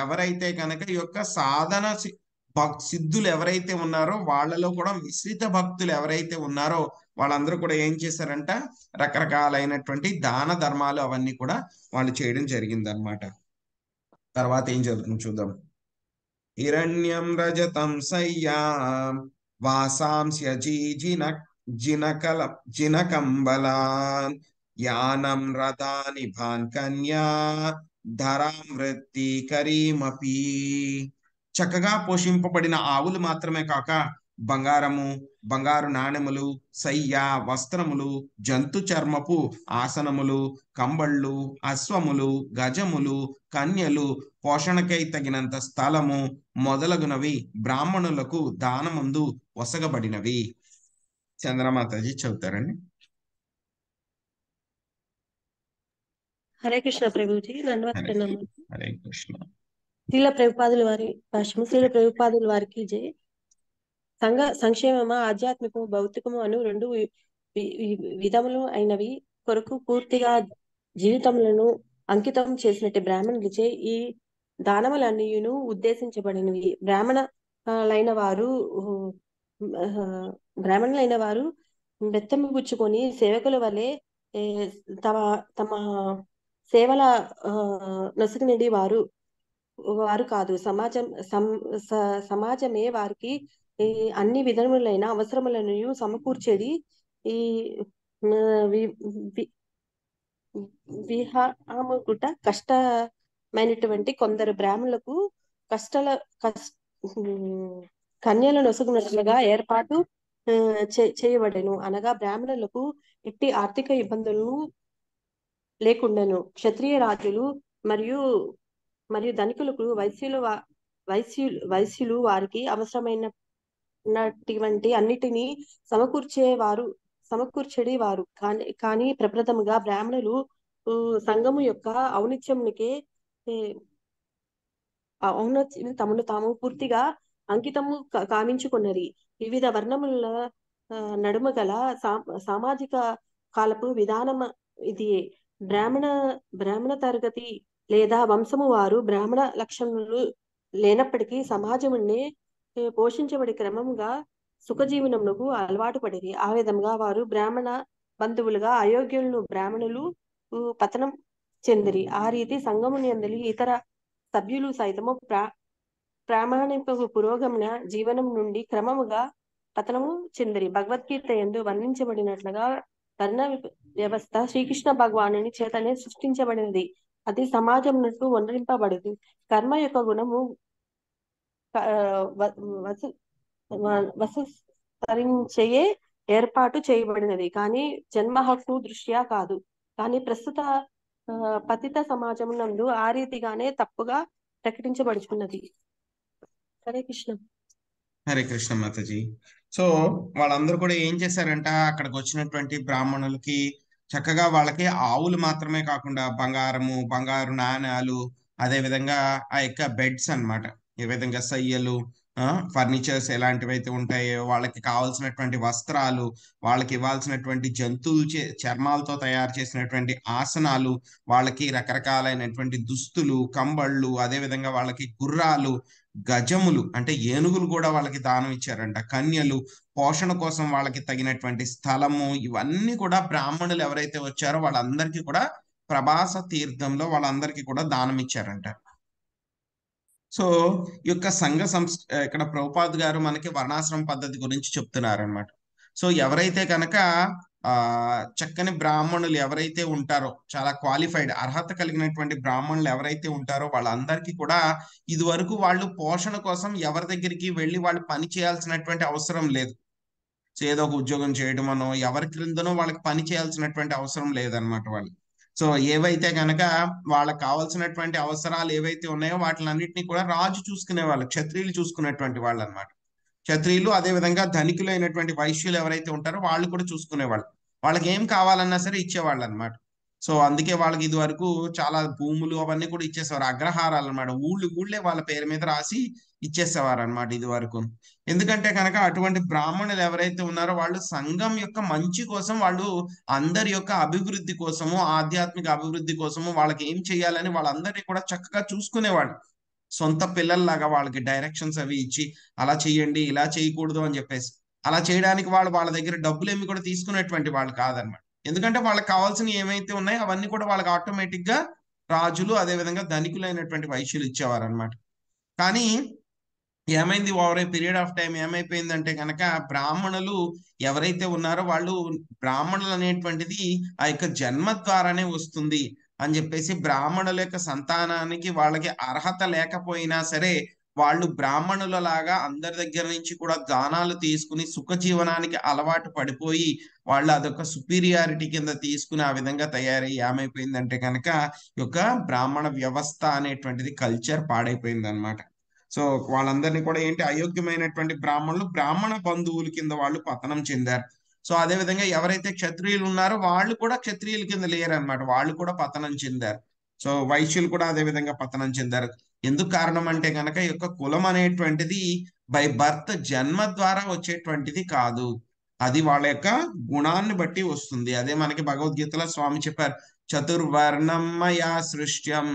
ఎవరైతే కనుక ఈ యొక్క సాధన సిద్ధులు ఎవరైతే ఉన్నారో వాళ్ళలో కూడా మిశ్రిత భక్తులు ఎవరైతే ఉన్నారో వాళ్ళందరూ కూడా ఏం చేశారంట, రకరకాలైనటువంటి దాన ధర్మాలు అవన్నీ కూడా వాళ్ళు చేయడం జరిగింది అనమాట. తర్వాత ఏం జరుగుతుంది చూద్దాం. హిరణ్యం రజతం సయ్యాం వాసాంస్య జినకంబలాన్ యానం రథాని భాన్ కన్యా ధరామృత్తి కరీమపి. చక్కగా పోషింపబడిన ఆవులు మాత్రమే కాక బంగారము, బంగారు నాణెములు, సయ్య వస్త్రములు, జంతు చర్మపు ఆసనములు, కంబళ్ళు, అశ్వములు, గజములు, కన్యలు, పోషణకై తగినంత స్థలము మొదలగునవి బ్రాహ్మణులకు దానమందు వసగబడినవి. చంద్రమాతాజీ చదువుతారండి. హరే కృష్ణ ప్రభుజీ, ధన్యవాద ప్రణామం. హరే కృష్ణ. శ్రీల ప్రభుపాదుల వారి భాష్యము. శ్రీల ప్రభుపాదుల వారికి జై. సంక్షేమము ఆధ్యాత్మికము భౌతికము అను రెండు విధములు అయినవి కొరకు పూర్తిగా జీవితములను అంకితం చేసినట్టు బ్రాహ్మణులచే ఈ దానములన్నీయును ఉద్దేశించబడినవి. బ్రాహ్మణులైన వారు బెత్తము పుచ్చుకొని సేవకుల వలె తమ తమ సేవల నొసగనిడి వారు కాదు. సమాజమే వారికి అన్ని విధములైన అవసరములను సమకూర్చేది. ఈ విహాముకుట కష్టమైనటువంటి కొందరు బ్రాహ్మణులకు కన్యల నొసగునట్లుగా ఏర్పాటు చేయబడెను. అనగా బ్రాహ్మణులకు ఎట్టి ఆర్థిక ఇబ్బందులను లేకుండాను క్షత్రియ రాజులు మరియు ధనికులకు వైశ్యులు వారికి అవసరమైనటువంటి అన్నిటినీ సమకూర్చేది వారు. కానీ ప్రప్రథముగా బ్రాహ్మణులు సంఘము యొక్క ఔన్నత్యమునికే తమను తాము పూర్తిగా అంకితము కావించుకున్నది. వివిధ వర్ణముల నడుమ గల సామాజిక కాలపు విధానం ఇది. బ్రాహ్మణ తరగతి లేదా వంశము వారు బ్రాహ్మణ లక్షణములు లేనప్పటికీ సమాజమునే పోషించబడి క్రమంగా సుఖజీవనమునకు అలవాటు పడిరి. ఆ విధంగా వారు బ్రాహ్మణ బంధువులుగా అయోగ్యులను బ్రాహ్మణులు పతనం చెందిరి. ఆ రీతి సంఘముని అందలి ఇతర సభ్యులు సైతము ప్రామాణిక పురోగమన జీవనం నుండి క్రమముగా పతనము చెందిరి. భగవద్గీత యందు వర్ణించబడినట్లుగా వర్ణ వ్యవస్థ శ్రీకృష్ణ భగవానుని చేతనే సృష్టించబడినది. అది సమాజమునకు వనరింపబడదు. కర్మ యొక్క గుణము వసుసరించే ఏర్పాటు చేయబడినది, కానీ జన్మ హక్కు దృష్ట్యా కాదు. కానీ ప్రస్తుత పతిత సమాజం నందు ఆ రీతిగానే తప్పుగా ప్రకటించబడుచున్నది. హరే కృష్ణ. హరే కృష్ణ మాతాజీ. సో వాళ్ళందరూ కూడా ఏం చేశారంట, అక్కడికి వచ్చినటువంటి బ్రాహ్మణులకి చక్కగా వాళ్ళకి ఆవులు మాత్రమే కాకుండా బంగారు నాణాలు, అదే విధంగా ఆ యొక్క బెడ్స్ అన్నమాట, ఏ విధంగా సయ్యలు, ఫర్నిచర్స్ ఎలాంటివి అయితే ఉంటాయో, వాళ్ళకి కావాల్సినటువంటి వస్త్రాలు, వాళ్ళకి ఇవ్వాల్సినటువంటి చర్మాలతో తయారు చేసినటువంటి ఆసనాలు, వాళ్ళకి రకరకాలైనటువంటి దుస్తులు, కంబళ్ళు, అదే విధంగా వాళ్ళకి గుర్రాలు, గజములు అంటే ఏనుగులు కూడా వాళ్ళకి దానం ఇచ్చారంట, కన్యలు, పోషణ కోసం వాళ్ళకి తగినటువంటి స్థలము, ఇవన్నీ కూడా బ్రాహ్మణులు ఎవరైతే వచ్చారో వాళ్ళందరికీ కూడా ప్రభాస తీర్థంలో వాళ్ళందరికీ కూడా దానం ఇచ్చారంట. సో ఈ యొక్క ఇక్కడ ప్రభుపాద్ గారు మనకి వర్ణాశ్రమ పద్ధతి గురించి చెప్తున్నారనమాట. సో ఎవరైతే కనుక చక్కని బ్రాహ్మణులు ఎవరైతే ఉంటారో, చాలా క్వాలిఫైడ్ అర్హత కలిగినటువంటి బ్రాహ్మణులు ఎవరైతే ఉంటారో వాళ్ళందరికీ కూడా ఇదివరకు వాళ్ళు పోషణ కోసం ఎవరి దగ్గరికి వెళ్ళి వాళ్ళు పని చేయాల్సినటువంటి అవసరం లేదు. సో ఏదో ఒక ఉద్యోగం చేయడమనో, ఎవరి క్రిందనో వాళ్ళకి పని చేయాల్సినటువంటి అవసరం లేదనమాట వాళ్ళు. సో ఏవైతే కనుక వాళ్ళకి కావాల్సినటువంటి అవసరాలు ఏవైతే ఉన్నాయో వాటిలన్నింటినీ కూడా రాజు చూసుకునే వాళ్ళు, క్షత్రియులు చూసుకునేటువంటి వాళ్ళు అనమాట. క్షత్రియులు, అదే విధంగా ధనికులైనటువంటి వైశ్యులు ఎవరైతే ఉంటారో వాళ్ళు కూడా చూసుకునేవాళ్ళు. వాళ్ళకి ఏం కావాలన్నా సరే ఇచ్చేవాళ్ళు అనమాట. సో అందుకే వాళ్ళకి ఇది వరకు చాలా భూములు అవన్నీ కూడా ఇచ్చేసేవారు, అగ్రహారాలు అనమాట, ఊళ్ళే వాళ్ళ పేరు మీద రాసి ఇచ్చేసేవారు అనమాట ఇది వరకు. ఎందుకంటే కనుక అటువంటి బ్రాహ్మణులు ఎవరైతే ఉన్నారో వాళ్ళు సంఘం యొక్క మంచి కోసం, వాళ్ళు అందరి యొక్క అభివృద్ధి కోసము, ఆధ్యాత్మిక అభివృద్ధి కోసము వాళ్ళకి ఏం చేయాలని వాళ్ళందరినీ కూడా చక్కగా చూసుకునేవాళ్ళు. సొంత పిల్లల్లాగా వాళ్ళకి డైరెక్షన్స్ అవి ఇచ్చి, అలా చెయ్యండి, ఇలా చేయకూడదు అని చెప్పేసి, అలా చేయడానికి వాళ్ళ దగ్గర డబ్బులు ఏమి కూడా తీసుకునేటువంటి వాళ్ళు కాదనమాట. ఎందుకంటే వాళ్ళకి కావాల్సినవి ఏమైతే ఉన్నాయో అవన్నీ కూడా వాళ్ళకి ఆటోమేటిక్ గా రాజులు, అదే విధంగా ధనికులైనటువంటి వైశ్యులు ఇచ్చేవారు అనమాట. కానీ ఏమైంది, over a period of time ఏమైపోయిందంటే కనుక బ్రాహ్మణులు ఎవరైతే ఉన్నారో వాళ్ళు, బ్రాహ్మణులు అనేటువంటిది ఆ యొక్క జన్మ ద్వారానే వస్తుంది అని చెప్పేసి, బ్రాహ్మణుల యొక్క సంతానానికి వాళ్ళకి అర్హత లేకపోయినా సరే వాళ్ళు బ్రాహ్మణుల లాగా అందరి దగ్గర నుంచి కూడా దానాలు తీసుకుని సుఖ జీవనానికి అలవాటు పడిపోయి వాళ్ళు అదొక సుపీరియారిటీ కింద తీసుకుని ఆ విధంగా తయారయ్యి ఏమైపోయిందంటే కనుక ఈ యొక్క బ్రాహ్మణ వ్యవస్థ అనేటువంటిది కల్చర్ పాడైపోయింది అనమాట. సో వాళ్ళందరినీ కూడా ఏంటి, అయోగ్యమైనటువంటి బ్రాహ్మణులు, బ్రాహ్మణ బంధువుల కింద వాళ్ళు పతనం చెందారు. సో అదే విధంగా ఎవరైతే క్షత్రియులు ఉన్నారో వాళ్ళు కూడా క్షత్రియుల కింద లేరు అనమాట, వాళ్ళు కూడా పతనం చెందారు. సో వైశ్యులు కూడా అదే విధంగా పతనం చెందారు. ఎందుకు కారణం అంటే కనుక ఈ యొక్క కులం అనేటువంటిది బై బర్త్, జన్మ ద్వారా వచ్చేటువంటిది కాదు, అది వాళ్ళ యొక్క గుణాన్ని బట్టి వస్తుంది. అదే మనకి భగవద్గీతలో స్వామి చెప్పారు, చతుర్వర్ణం మయా సృష్ట్యం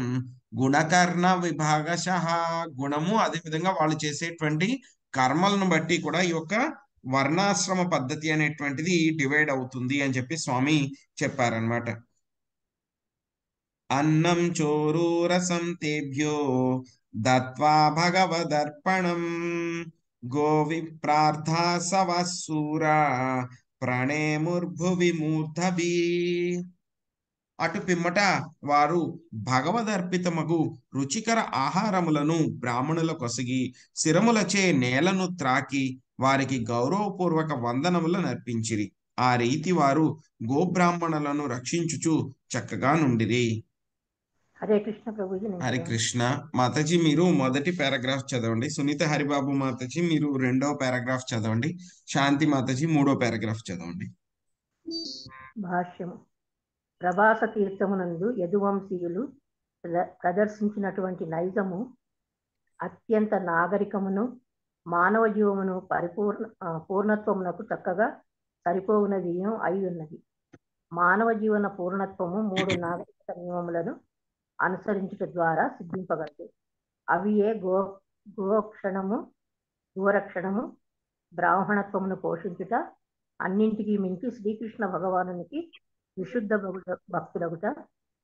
గుణకర్ణ విభాగశః. గుణము, అదే విధంగా వాళ్ళు చేసేటువంటి కర్మలను బట్టి కూడా ఈ యొక్క వర్ణాశ్రమ పద్ధతి అనేటువంటిది డివైడ్ అవుతుంది అని చెప్పి స్వామి చెప్పారనమాట. అన్నం చోరు రసం తేభ్యో దత్వా భగవదర్పణం గోవిప్రార్థా సవసూరా ప్రణేముర్భువి మూర్ధభి. అటు పిమ్మట వారు భగవదర్పితమగు రుచికర ఆహారములను బ్రాహ్మణుల కొసగి శిరములచే నేలను త్రాకి వారికి గౌరవపూర్వక వందనములు నర్పించిరి. ఆ రీతి వారు గోబ్రాహ్మణులను రక్షించుచు చక్కగా నుండిరి. హరే కృష్ణ ప్రభుజీ. హరే కృష్ణ మాతాజీ, మీరు మొదటి పారాగ్రాఫ్ చదవండి. సునీత హరిబాబు మాతాజీ మీరు రెండో పారాగ్రాఫ్ చదవండి. శాంతి మాతాజీ మూడో పారాగ్రాఫ్ చదవండి. భాష్యము. ప్రభాస తీర్థమునందు యదువంశీయులు ప్రదర్శించినటువంటి నైజము అత్యంత నాగరికమును, మానవ జీవమును పూర్ణత్వమునకు చక్కగా సరిపోవునది అయి ఉన్నది. మానవ జీవన పూర్ణత్వము 3 నాగరికత నియమములను అనుసరించుట ద్వారా సిద్ధింపగలదు. అవి ఏ గోరక్షణము, బ్రాహ్మణత్వమును పోషించుట, అన్నింటికీ మించి శ్రీకృష్ణ భగవానునికి విశుద్ధ భక్తులగుట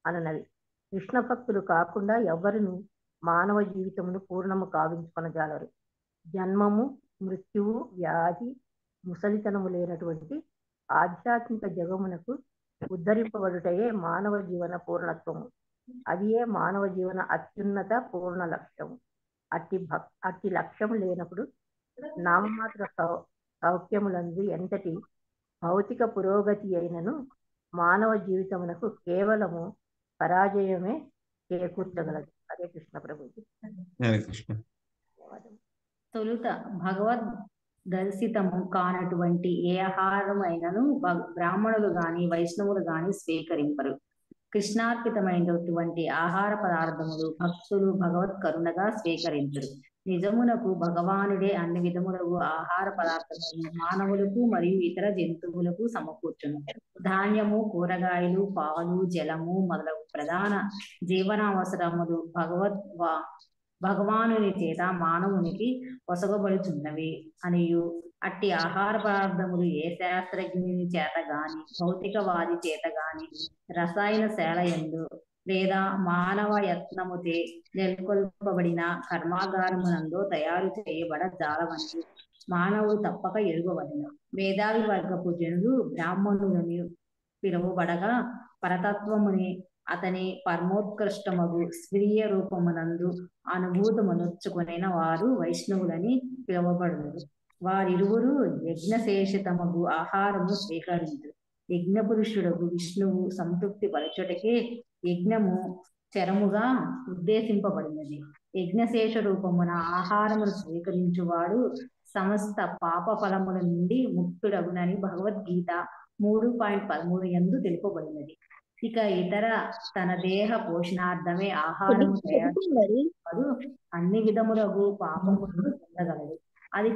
అనున్నది. కృష్ణ భక్తులు కాకుండా ఎవ్వరును మానవ జీవితమును పూర్ణము కావించుకొనజాలరు. జన్మము, మృత్యువు, వ్యాధి, ముసలితనము లేనటువంటి ఆధ్యాత్మిక జగమునకు ఉద్ధరింపబడుటయే మానవ జీవన పూర్ణత్వము. అది ఏ మానవ జీవన అత్యున్నత పూర్ణ లక్ష్యము. అట్టి లక్ష్యం లేనప్పుడు నామమాత్ర సౌఖ్యములందు ఎంతటి భౌతిక పురోగతి అయినను మానవ జీవితమునకు కేవలము పరాజయమే చేకూర్చగలదు. హరే కృష్ణ ప్రభుజీ. హరే కృష్ణ. తొలుత భగవద్ దర్శితము కానటువంటి ఏ ఆహారమైనను బ్రాహ్మణులు గాని వైష్ణవులు గాని స్వీకరింపరు. కృష్ణార్పితమైనటువంటి ఆహార పదార్థములు భక్తులు భగవత్ కరుణగా స్వీకరించరు. నిజమునకు భగవానుడే అన్ని విధములకు ఆహార పదార్థములను మానవులకు మరియు ఇతర జంతువులకు సమకూర్చును. ధాన్యము, కూరగాయలు, పాలు, జలము మొదలగు ప్రధాన జీవనావసరములు భగవానుని చేత మానవునికి పొసగబడుచున్నవి అనియు అట్టి ఆహార పదార్థములు ఏ శాస్త్రజ్ఞుని చేత గాని భౌతికవాది చేత గాని రసాయన శాలయందు లేదా మానవ యత్నముతే నెలకొల్పబడిన కర్మాగారమునందు తయారు చేయబడ జాలవని మానవుడు తప్పక ఎరుగవలెను. మేధావి వర్గపు జనులు బ్రాహ్మణులని పిలువబడగా పరతత్వముని అతని పరమోత్కృష్టమగు స్వీయ రూపమునందు అనుభూతమునొచ్చుకొనిన వారు వైష్ణవులని పిలువబడుదురు. వారిరువురు యజ్ఞశేషితమగు ఆహారము స్వీకరించు. యజ్ఞ పురుషుడగు విష్ణువు సంతృప్తి పరచుటకే యజ్ఞము చరముగా ఉద్దేశింపబడినది. యజ్ఞశేష రూపమున ఆహారమును స్వీకరించువాడు సమస్త పాప ఫలముల నుండి ముక్తుడగునని భగవద్గీత 3.13 యందు తెలుపబడినది. ఇక ఇతర తన దేహ పోషణార్థమే ఆహారము తయారు అన్ని విధములకు పాపములను పొందగలడు. అది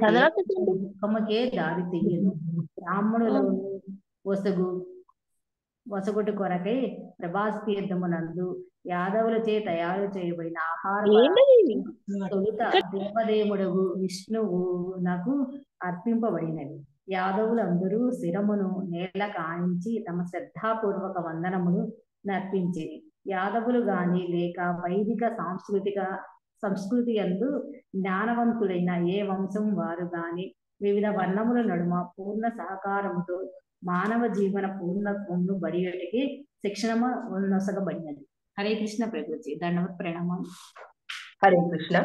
దుఃఖముకే దారి తీయదు. బ్రాహ్మణులను వసగుటి కొరకై ప్రభాస్ తీర్థమునందు యాదవులచే తయారు చేయబడిన ఆహార తొలుత దేవదేవుడగు విష్ణువునకు అర్పింపబడినవి. యాదవులందరూ శిరమును నేల కానించి తమ శ్రద్ధాపూర్వక వందనములు నర్పించిరి. యాదవులు గాని లేక వైదిక సంస్కృతి యందు జ్ఞానవంతులైన ఏ వంశం వారు గాని వివిధ వర్ణముల నడుమ పూర్ణ సహకారముతో మానవ జీవన పూర్ణత్వమును బడియటికి శిక్షణ నొసగబడినది. హరే కృష్ణ ప్రభుజీ. దండవత్ ప్రణామం. హరే కృష్ణ.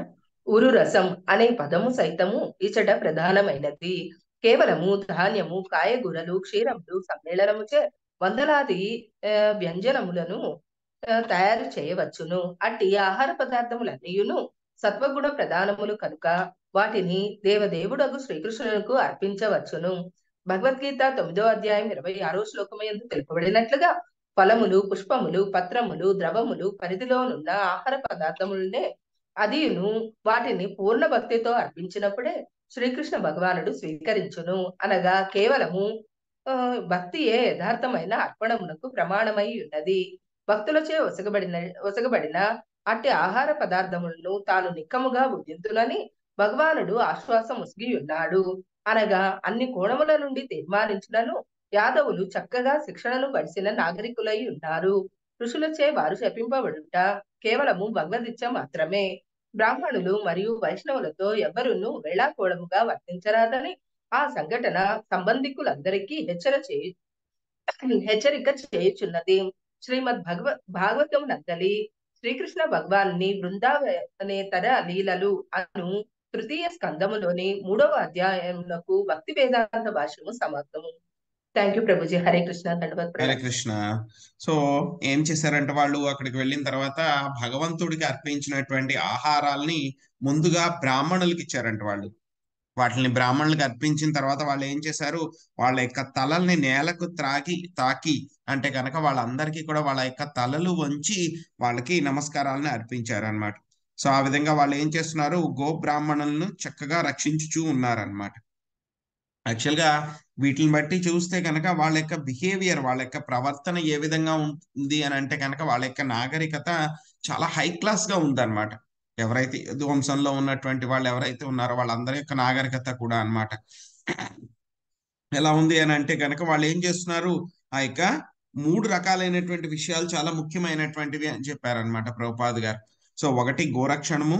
ఉరు రసం అనే పదము సైతము ఇచట ప్రధానమైనది. కేవలము ధాన్యము, కాయగూరలు, క్షీరములు సమ్మేళనముచే వందలాది వ్యంజనములను తయారు చేయవచ్చును. అట్టి ఆహార పదార్థములన్నీయును సత్వగుణ ప్రధానములు కనుక వాటిని దేవదేవుడగు శ్రీకృష్ణునికి అర్పించవచ్చును. భగవద్గీత 9వ అధ్యాయం 26వ శ్లోకమందు తెలుపబడినట్లుగా ఫలములు, పుష్పములు, పత్రములు, ద్రవములు పరిధిలోనున్న ఆహార పదార్థములనే అదియును వాటిని పూర్ణ భక్తితో అర్పించినప్పుడే శ్రీకృష్ణ భగవానుడు స్వీకరించును. అనగా కేవలము భక్తియే యథార్థమైన అర్పణమునకు ప్రమాణమై ఉన్నది. భక్తులచే ఒసగబడిన అట్టి ఆహార పదార్థములను తాను నిక్కముగా భుజింతునని భగవానుడు ఆశ్వాసం ఉసిగి ఉన్నాడు. అనగా అన్ని కోణముల నుండి తీర్మానించినను యాదవులు చక్కగా శిక్షణను పడిసిన నాగరికులై ఉన్నారు. ఋషులచే వారు శపింపబడుట కేవలము భగవదిచ్చ మాత్రమే. బ్రాహ్మణులు మరియు వైష్ణవులతో ఎవరును వేళాకోళముగా వర్తించరాదని ఆ సంఘటన సంబంధికులందరికీ హెచ్చరిక చేయుచున్నది. శ్రీమద్ భాగవతం నందలి శ్రీకృష్ణ భగవాన్ని బృందావనేతర లీలలు అను తృతీయ స్కందములోని 3వ అధ్యాయమునకు భక్తి వేదాంత భాష్యము సమాప్తము. Thank you Prabhuji. Hare Krishna. దండవత్. Hare Krishna. So ఏం చేశారంటే వాళ్ళు అక్కడికి వెళ్ళిన తర్వాత భగవంతుడికి అర్పించినటువంటి ఆహారాల్ని ముందుగా బ్రాహ్మణులకి ఇచ్చారంట. వాటిని బ్రాహ్మణులకు అర్పించిన తర్వాత వాళ్ళు ఏం చేశారు, వాళ్ళ యొక్క తలల్ని నేలకు తాకి అంటే కనుక వాళ్ళందరికీ కూడా వాళ్ళ యొక్క తలలు వంచి వాళ్ళకి నమస్కారాలను అర్పించారు అనమాట. సో ఆ విధంగా వాళ్ళు ఏం చేస్తున్నారు, గో బ్రాహ్మణులను చక్కగా రక్షించుచూ ఉన్నారనమాట. యాక్చువల్గా వీటిని బట్టి చూస్తే కనుక వాళ్ళ యొక్క బిహేవియర్, వాళ్ళ యొక్క ప్రవర్తన ఏ విధంగా ఉంది అని అంటే కనుక వాళ్ళ యొక్క నాగరికత చాలా హై క్లాస్ గా ఉందన్నమాట. ఎవరైతే వంశంలో ఉన్నటువంటి వాళ్ళు ఎవరైతే ఉన్నారో వాళ్ళందరి యొక్క నాగరికత కూడా అన్నమాట ఎలా ఉంది అని అంటే కనుక వాళ్ళు ఏం చేస్తున్నారు, ఆ యొక్క 3 రకాలైనటువంటి విషయాలు చాలా ముఖ్యమైనటువంటివి అని చెప్పారనమాట ప్రభుపాద్ గారు. సో ఒకటి గోరక్షణము,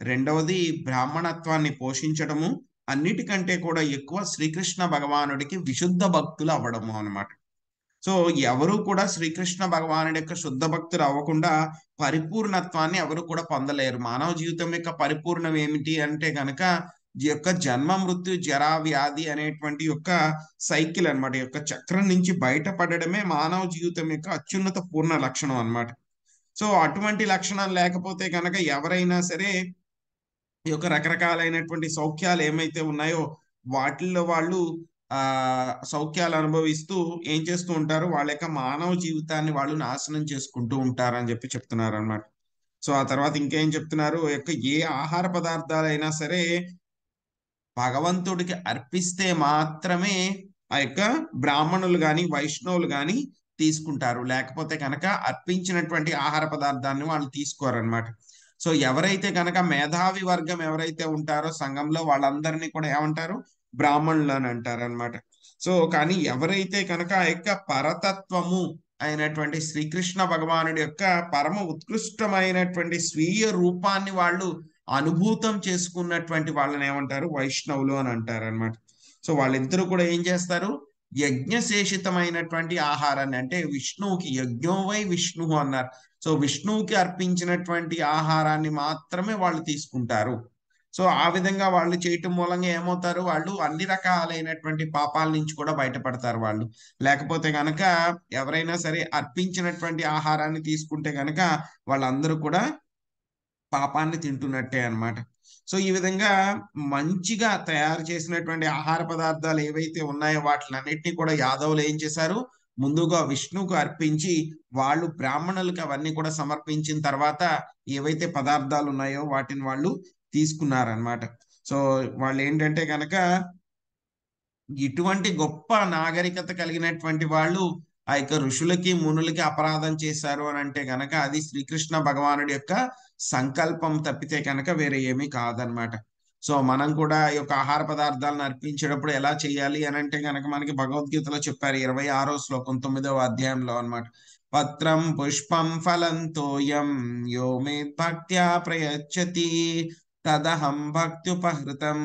రెండవది బ్రాహ్మణత్వాన్ని పోషించడము, అన్నిటికంటే కూడా ఎక్కువ శ్రీకృష్ణ భగవానుడికి విశుద్ధ భక్తులు అవ్వడము అనమాట. సో ఎవరు కూడా శ్రీకృష్ణ భగవానుడి యొక్క శుద్ధ భక్తులు అవ్వకుండా పరిపూర్ణత్వాన్ని ఎవరు కూడా పొందలేరు. మానవ జీవితం యొక్క పరిపూర్ణం ఏమిటి అంటే కనుక ఈ యొక్క జన్మ మృత్యు జరా వ్యాధి అనేటువంటి యొక్క సైకిల్ అన్నమాట, ఈ యొక్క చక్రం నుంచి బయటపడడమే మానవ జీవితం యొక్క అత్యున్నత పూర్ణ లక్షణం అన్నమాట. సో అటువంటి లక్షణాలు లేకపోతే కనుక ఎవరైనా సరే ఈ యొక్క రకరకాలైనటువంటి సౌఖ్యాలు ఏమైతే ఉన్నాయో వాటిల్లో వాళ్ళు సౌఖ్యాలు అనుభవిస్తూ ఏం చేస్తూ ఉంటారు, వాళ్ళ యొక్క మానవ జీవితాన్ని వాళ్ళు నాశనం చేసుకుంటూ ఉంటారని చెప్పి చెప్తున్నారు అన్నమాట. సో ఆ తర్వాత ఇంకేం చెప్తున్నారు, యొక్క ఏ ఆహార పదార్థాలైనా సరే భగవంతుడికి అర్పిస్తే మాత్రమే ఆ యొక్క బ్రాహ్మణులు గాని వైష్ణవులు గాని తీసుకుంటారు, లేకపోతే కనుక అర్పించినటువంటి ఆహార పదార్థాన్ని వాళ్ళు తీసుకోరన్నమాట. సో ఎవరైతే కనుక మేధావి వర్గం ఎవరైతే ఉంటారో సంఘంలో వాళ్ళందరినీ కూడా ఏమంటారు, బ్రాహ్మణులు అని అంటారు అనమాట. సో కానీ ఎవరైతే కనుక ఆ యొక్క పరతత్వము అయినటువంటి శ్రీకృష్ణ భగవానుడి యొక్క పరమ ఉత్కృష్టమైనటువంటి స్వీయ రూపాన్ని వాళ్ళు అనుభూతం చేసుకున్నటువంటి వాళ్ళని ఏమంటారు, వైష్ణవులు అని అంటారు అనమాట. సో వాళ్ళిద్దరూ కూడా ఏం చేస్తారు, యజ్ఞశేషితమైనటువంటి ఆహారాన్ని, అంటే విష్ణువుకి యజ్ఞోవై విష్ణు అన్నారు. సో విష్ణువుకి అర్పించినటువంటి ఆహారాన్ని మాత్రమే వాళ్ళు తీసుకుంటారు. సో ఆ విధంగా వాళ్ళు చేయటం మూలంగా ఏమవుతారు, వాళ్ళు అన్ని రకాలైనటువంటి పాపాల నుంచి కూడా బయటపడతారు వాళ్ళు. లేకపోతే గనక ఎవరైనా సరే అర్పించినటువంటి ఆహారాన్ని తీసుకుంటే గనక వాళ్ళందరూ కూడా పాపాన్ని తింటున్నట్టే అన్నమాట. సో ఈ విధంగా మంచిగా తయారు చేసినటువంటి ఆహార పదార్థాలు ఏవైతే ఉన్నాయో వాటిలన్నిటినీ కూడా యాదవులు ఏం చేశారు, ముందుగా విష్ణువుకు అర్పించి వాళ్ళు బ్రాహ్మణులకు అవన్నీ కూడా సమర్పించిన తర్వాత ఏవైతే పదార్థాలు ఉన్నాయో వాటిని వాళ్ళు తీసుకున్నారనమాట. సో వాళ్ళు ఏంటంటే కనుక ఇటువంటి గొప్ప నాగరికత కలిగినటువంటి వాళ్ళు ఆ యొక్క ఋషులకి మునులకి అపరాధం చేశారు అని అంటే కనుక అది శ్రీకృష్ణ భగవానుడి యొక్క సంకల్పం తప్పితే కనుక వేరే ఏమీ కాదనమాట. సో మనం కూడా ఈ యొక్క ఆహార పదార్థాలను అర్పించేటప్పుడు ఎలా చేయాలి అని అంటే కనుక మనకి భగవద్గీతలో చెప్పారు 26వ శ్లోకం 9వ అధ్యాయంలో అన్నమాట. పత్రం పుష్పం ఫలం తోయం యో మే భక్త్యా ప్రయచ్చతి తదహం భక్త్యుపహృతం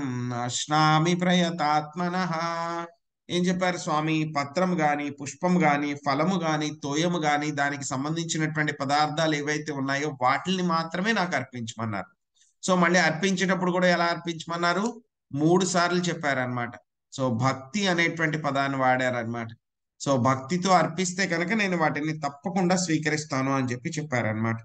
అశ్నామి ప్రయతాత్మనః. ఏం చెప్పారు స్వామి, పత్రం గాని పుష్పం గాని ఫలము గాని తోయము గాని దానికి సంబంధించినటువంటి పదార్థాలు ఏవైతే ఉన్నాయో వాటిని మాత్రమే నాకు అర్పించమన్నారు. సో మళ్ళీ అర్పించేటప్పుడు కూడా ఎలా అర్పించమన్నారు, 3 సార్లు చెప్పారనమాట. సో భక్తి అనేటువంటి పదాన్ని వాడారనమాట. సో భక్తితో అర్పిస్తే కనుక నేను వాటిని తప్పకుండా స్వీకరిస్తాను అని చెప్పి చెప్పారనమాట.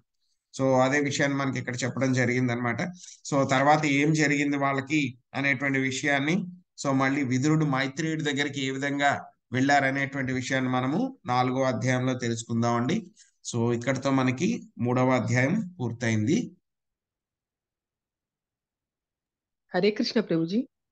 సో అదే విషయాన్ని మనకి ఇక్కడ చెప్పడం జరిగింది అనమాట. సో తర్వాత ఏం జరిగింది వాళ్ళకి అనేటువంటి విషయాన్ని, సో మళ్ళీ విదురుడు మైత్రేయుడి దగ్గరికి ఏ విధంగా వెళ్ళారనేటువంటి విషయాన్ని మనము 4వ అధ్యాయంలో తెలుసుకుందామండి. సో ఇక్కడతో మనకి 3వ అధ్యాయం పూర్తయింది. హరే కృష్ణ ప్రభుజీ.